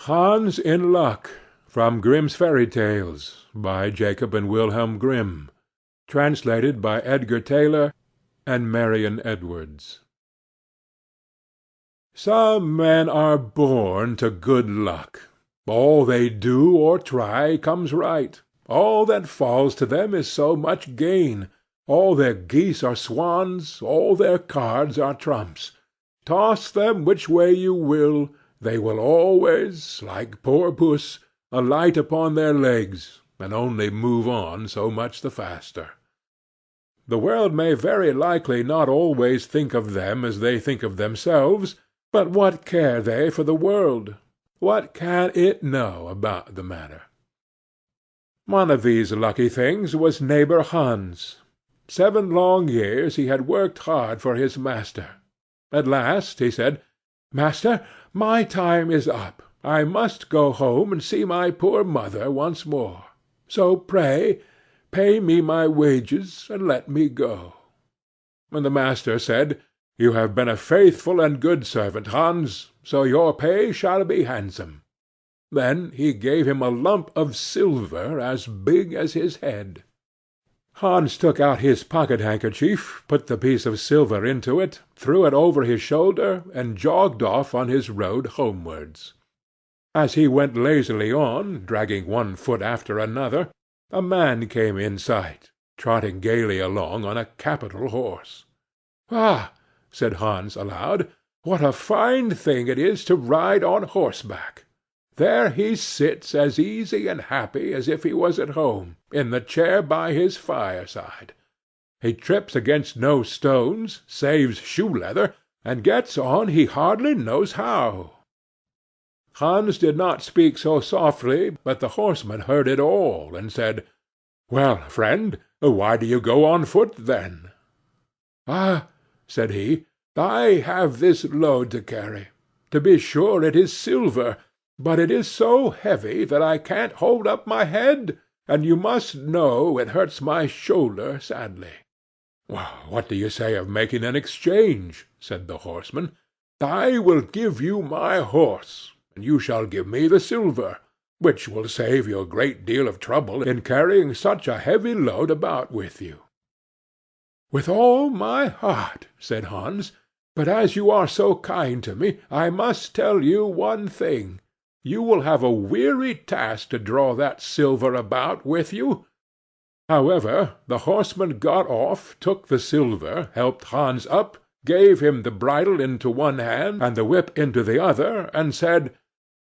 Hans in Luck, from Grimm's Fairy Tales, by Jacob and Wilhelm Grimm, translated by Edgar Taylor and Marion Edwards. Some men are born to good luck. All they do or try comes right. All that falls to them is so much gain. All their geese are swans, all their cards are trumps. Toss them which way you will, they will always, like poor puss, alight upon their legs, and only move on so much the faster. The world may very likely not always think of them as they think of themselves, but what care they for the world? What can it know about the matter? One of these lucky things was neighbor Hans. 7 long years he had worked hard for his master. At last he said, "Master, my time is up. I must go home and see my poor mother once more. So pray, pay me my wages, and let me go." And the master said, "You have been a faithful and good servant, Hans, so your pay shall be handsome." Then he gave him a lump of silver as big as his head. Hans took out his pocket-handkerchief, put the piece of silver into it, threw it over his shoulder, and jogged off on his road homewards. As he went lazily on, dragging one foot after another, a man came in sight, trotting gaily along on a capital horse. "Ah!" said Hans aloud, "what a fine thing it is to ride on horseback! There he sits as easy and happy as if he was at home, in the chair by his fireside. He trips against no stones, saves shoe-leather, and gets on he hardly knows how." Hans did not speak so softly, but the horseman heard it all, and said, "Well, friend, why do you go on foot, then?" "Ah," said he, "I have this load to carry. To be sure it is silver, but it is so heavy that I can't hold up my head, and you must know it hurts my shoulder sadly." "Well, what do you say of making an exchange?" said the horseman. "I will give you my horse, and you shall give me the silver, which will save you a great deal of trouble in carrying such a heavy load about with you." "With all my heart," said Hans, "but as you are so kind to me, I must tell you one thing. You will have a weary task to draw that silver about with you." However, the horseman got off, took the silver, helped Hans up, gave him the bridle into one hand and the whip into the other, and said,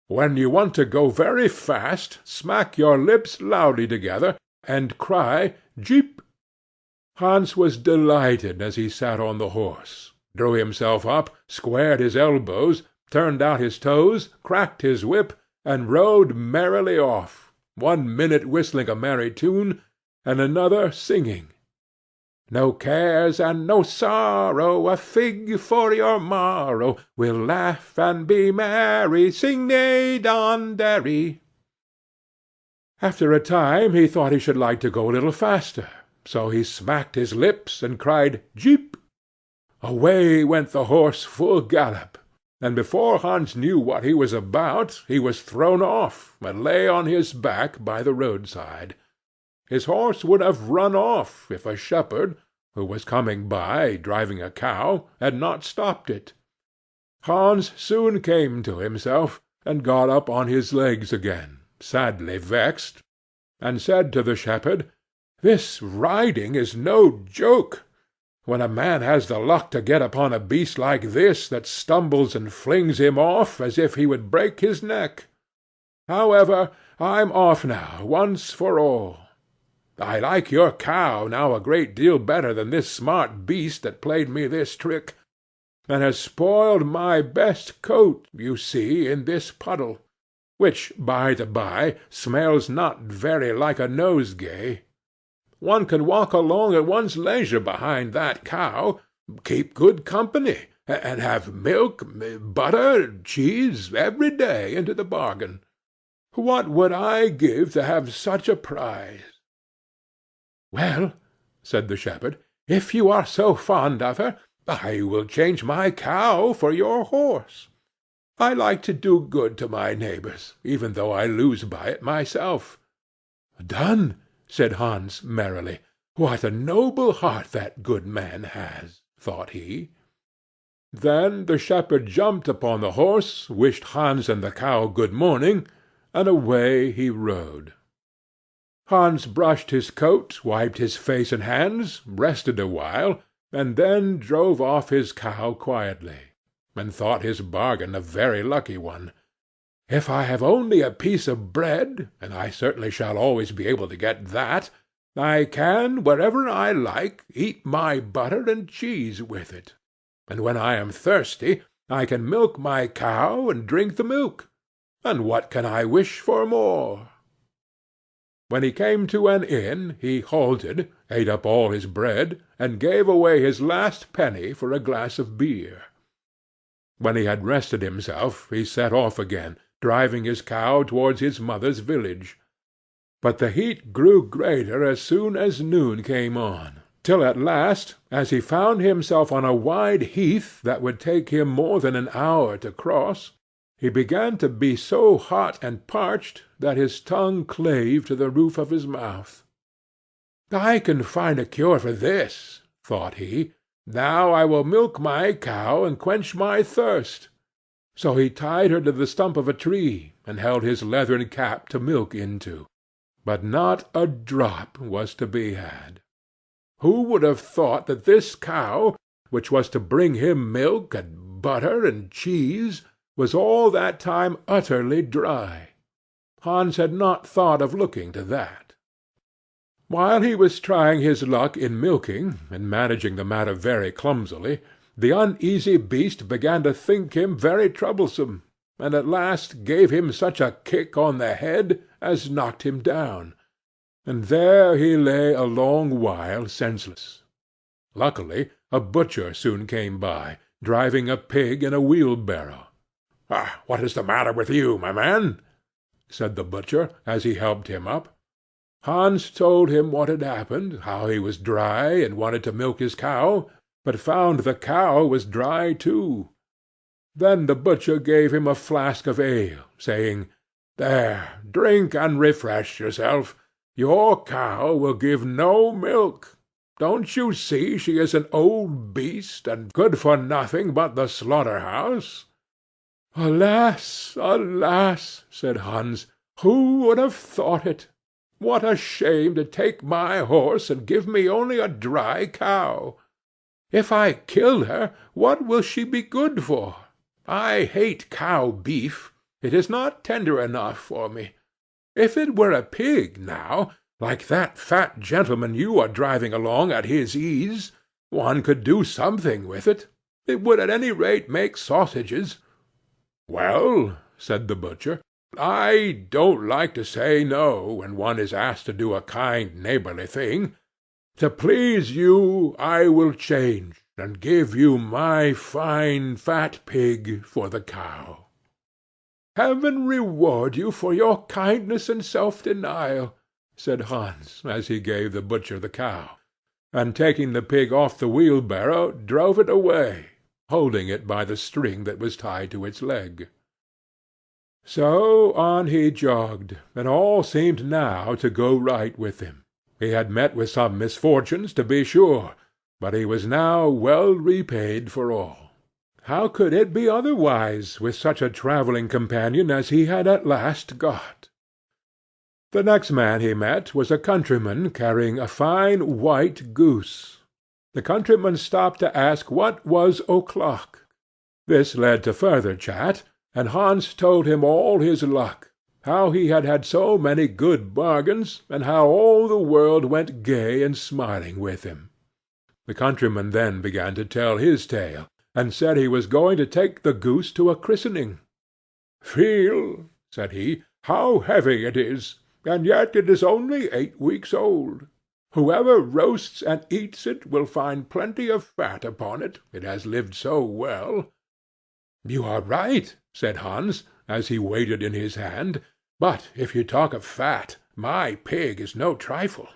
"When you want to go very fast, smack your lips loudly together, and cry 'Jeep!'" Hans was delighted as he sat on the horse, drew himself up, squared his elbows, turned out his toes, cracked his whip, and rode merrily off, 1 minute whistling a merry tune, and another singing, "No cares and no sorrow, a fig for your morrow, we'll laugh and be merry, sing neigh don derry." After a time he thought he should like to go a little faster, so he smacked his lips and cried "Jeep!" Away went the horse full gallop, and before Hans knew what he was about, he was thrown off, and lay on his back by the roadside. His horse would have run off, if a shepherd, who was coming by, driving a cow, had not stopped it. Hans soon came to himself, and got up on his legs again, sadly vexed, and said to the shepherd, "This riding is no joke. When a man has the luck to get upon a beast like this, that stumbles and flings him off as if he would break his neck. However, I'm off now, once for all. I like your cow now a great deal better than this smart beast that played me this trick, and has spoiled my best coat, you see, in this puddle, which, by the by, smells not very like a nosegay. One can walk along at one's leisure behind that cow, keep good company, and have milk, butter, cheese, every day into the bargain. What would I give to have such a prize?" "Well," said the shepherd, "if you are so fond of her, I will change my cow for your horse." I like to do good to my neighbors, even though I lose by it myself." "Done," said Hans merrily. "What a noble heart that good man has," thought he. Then the shepherd jumped upon the horse, wished Hans and the cow good morning, and away he rode. Hans brushed his coat, wiped his face and hands, rested awhile, and then drove off his cow quietly, and thought his bargain a very lucky one. "If I have only a piece of bread, and I certainly shall always be able to get that, I can, wherever I like, eat my butter and cheese with it. And when I am thirsty, I can milk my cow and drink the milk. And what can I wish for more?" When he came to an inn, he halted, ate up all his bread, and gave away his last penny for a glass of beer. When he had rested himself, he set off again, driving his cow towards his mother's village. But the heat grew greater as soon as noon came on, till at last, as he found himself on a wide heath that would take him more than an hour to cross, he began to be so hot and parched that his tongue clave to the roof of his mouth. "I can find a cure for this," thought he. "Now I will milk my cow and quench my thirst." So he tied her to the stump of a tree, and held his leathern cap to milk into. But not a drop was to be had. Who would have thought that this cow, which was to bring him milk and butter and cheese, was all that time utterly dry? Hans had not thought of looking to that. While he was trying his luck in milking, and managing the matter very clumsily, the uneasy beast began to think him very troublesome, and at last gave him such a kick on the head as knocked him down, and there he lay a long while senseless. Luckily a butcher soon came by, driving a pig in a wheelbarrow. "What is the matter with you, my man?" said the butcher, as he helped him up. Hans told him what had happened, how he was dry and wanted to milk his cow, but found the cow was dry too. Then the butcher gave him a flask of ale, saying, "There, drink and refresh yourself. Your cow will give no milk. Don't you see she is an old beast, and good for nothing but the slaughter-house?" "Alas, alas!" said Hans, "who would have thought it? What a shame to take my horse and give me only a dry cow! If I kill her, what will she be good for? I hate cow beef. It is not tender enough for me. If it were a pig, now, like that fat gentleman you are driving along at his ease, one could do something with it. It would at any rate make sausages." "Well," said the butcher, "I don't like to say no when one is asked to do a kind neighborly thing. To please you I will change, and give you my fine fat pig for the cow." "Heaven reward you for your kindness and self-denial," said Hans, as he gave the butcher the cow, and taking the pig off the wheelbarrow, drove it away, holding it by the string that was tied to its leg. So on he jogged, and all seemed now to go right with him. He had met with some misfortunes, to be sure, but he was now well repaid for all. How could it be otherwise with such a travelling companion as he had at last got? The next man he met was a countryman carrying a fine white goose. The countryman stopped to ask what was o'clock. This led to further chat, and Hans told him all his luck, how he had had so many good bargains, and how all the world went gay and smiling with him. The countryman then began to tell his tale, and said he was going to take the goose to a christening. "Feel," said he, "how heavy it is, and yet it is only 8 weeks old. Whoever roasts and eats it will find plenty of fat upon it, it has lived so well." "You are right," said Hans, as he weighed it in his hand. "But if you talk of fat, my pig is no trifle."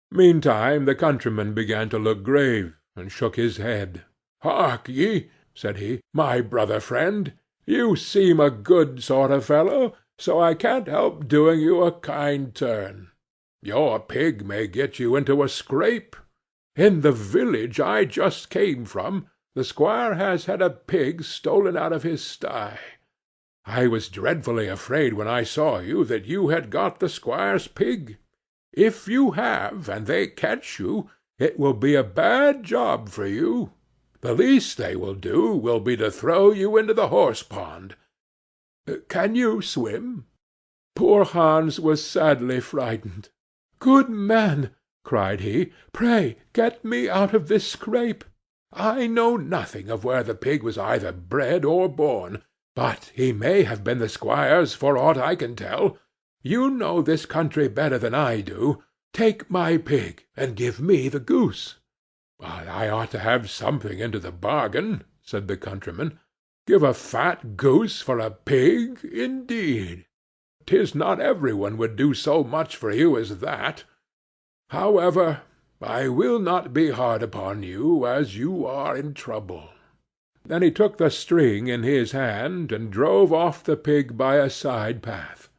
Meantime the countryman began to look grave, and shook his head. "Hark ye," said he, "my brother friend, You seem a good sort of fellow, so I can't help doing you a kind turn. Your pig may get you into a scrape. In the village I just came from, the squire has had a pig stolen out of his sty. I was dreadfully afraid when I saw you that you had got the squire's pig. If you have, and they catch you, it will be a bad job for you. The least they will do will be to throw you into the horse-pond. Can you swim?" Poor Hans was sadly frightened. "Good man," cried he, "pray get me out of this scrape. I know nothing of where the pig was either bred or born, but he may have been the squire's for aught I can tell. You know this country better than I do. Take my pig, and give me the goose." "I ought to have something into the bargain," said the countryman. "Give a fat goose for a pig, indeed! 'Tis not every one would do so much for you as that. However, I will not be hard upon you, as you are in trouble." Then he took the string in his hand, and drove off the pig by a side path,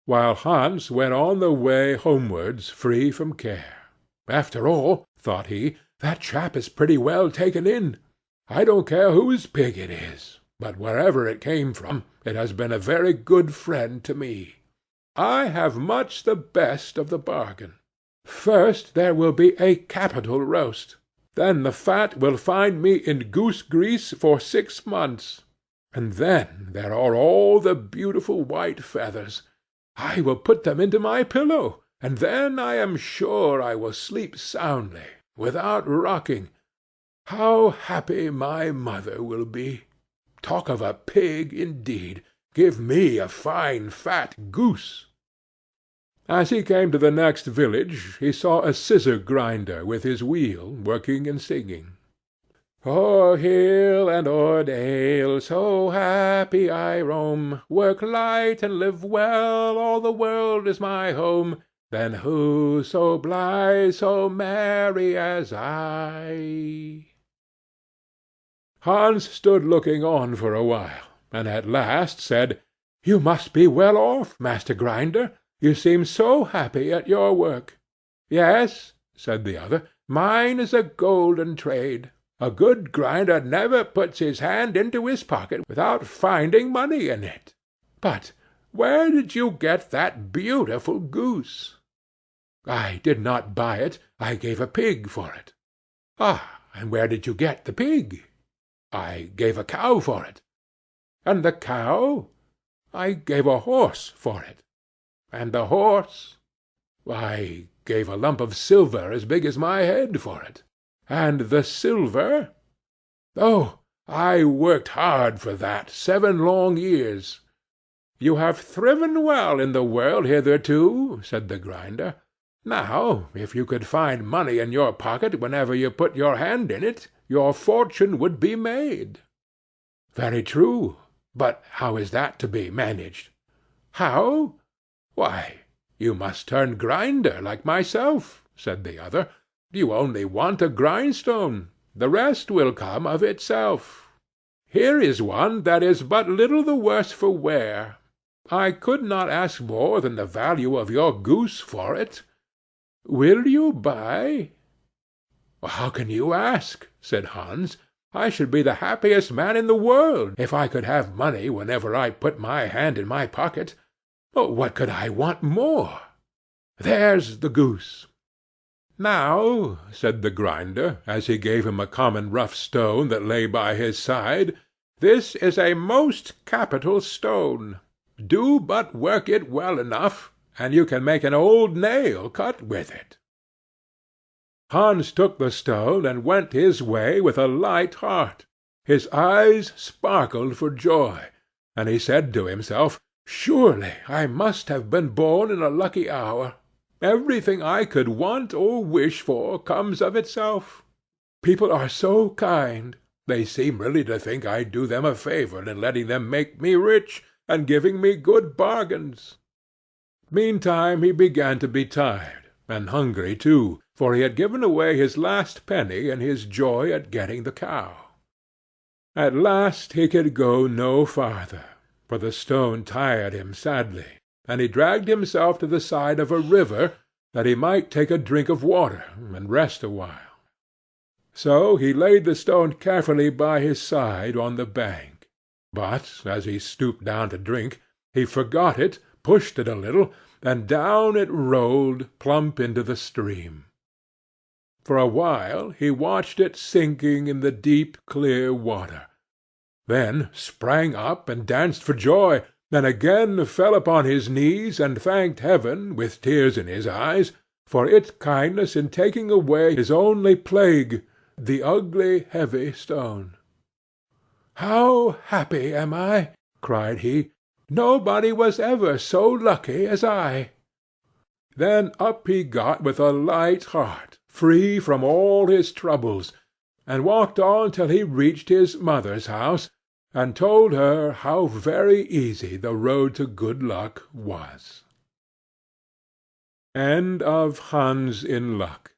while Hans went on the way homewards free from care. "After all," thought he, "that chap is pretty well taken in. I don't care whose pig it is, but wherever it came from, it has been a very good friend to me. I have much the best of the bargain. First there will be a capital roast. Then the fat will find me in goose-grease for 6 months. And then there are all the beautiful white feathers. I will put them into my pillow, and then I am sure I will sleep soundly, without rocking. How happy my mother will be! Talk of a pig, indeed! Give me a fine fat goose." As he came to the next village, he saw a scissor-grinder with his wheel, working and singing. "O'er hill and o'er dale, so happy I roam, work light and live well, all the world is my home. Then who so blithe, so merry as I?" Hans stood looking on for a while, and at last said, "You must be well off, Master Grinder. You seem so happy at your work." "Yes," said the other, "mine is a golden trade. A good grinder never puts his hand into his pocket without finding money in it. But where did you get that beautiful goose?" "I did not buy it. I gave a pig for it." "Ah, and where did you get the pig?" "I gave a cow for it." "And the cow?" "I gave a horse for it." "And the horse?" "I gave a lump of silver as big as my head for it." "And the silver?" "Oh, I worked hard for that 7 long years." "You have thriven well in the world hitherto," said the grinder. "Now, if you could find money in your pocket whenever you put your hand in it, your fortune would be made." "Very true. But how is that to be managed?" "How? Why, you must turn grinder like myself," said the other. "You only want a grindstone. The rest will come of itself. Here is one that is but little the worse for wear. I could not ask more than the value of your goose for it. Will you buy?" "How can you ask?" said Hans. "I should be the happiest man in the world if I could have money whenever I put my hand in my pocket. What could I want more? There's the goose." "Now," said the grinder, as he gave him a common rough stone that lay by his side, "this is a most capital stone. Do but work it well enough, and you can make an old nail cut with it." Hans took the stone and went his way with a light heart. His eyes sparkled for joy, and he said to himself, "Surely I must have been born in a lucky hour. Everything I could want or wish for comes of itself. People are so kind. They seem really to think I do them a favor in letting them make me rich, and giving me good bargains." Meantime he began to be tired, and hungry too, for he had given away his last penny in his joy at getting the cow. At last he could go no farther, for the stone tired him sadly, and he dragged himself to the side of a river, that he might take a drink of water and rest awhile. So he laid the stone carefully by his side on the bank, but, as he stooped down to drink, he forgot it, pushed it a little, and down it rolled plump into the stream. For a while he watched it sinking in the deep clear water, then sprang up and danced for joy, then again fell upon his knees and thanked heaven, with tears in his eyes, for its kindness in taking away his only plague, the ugly heavy stone. "How happy am I!" cried he. "Nobody was ever so lucky as I." Then up he got with a light heart, free from all his troubles, and walked on till he reached his mother's house, and told her how very easy the road to good luck was. End of Hans in Luck,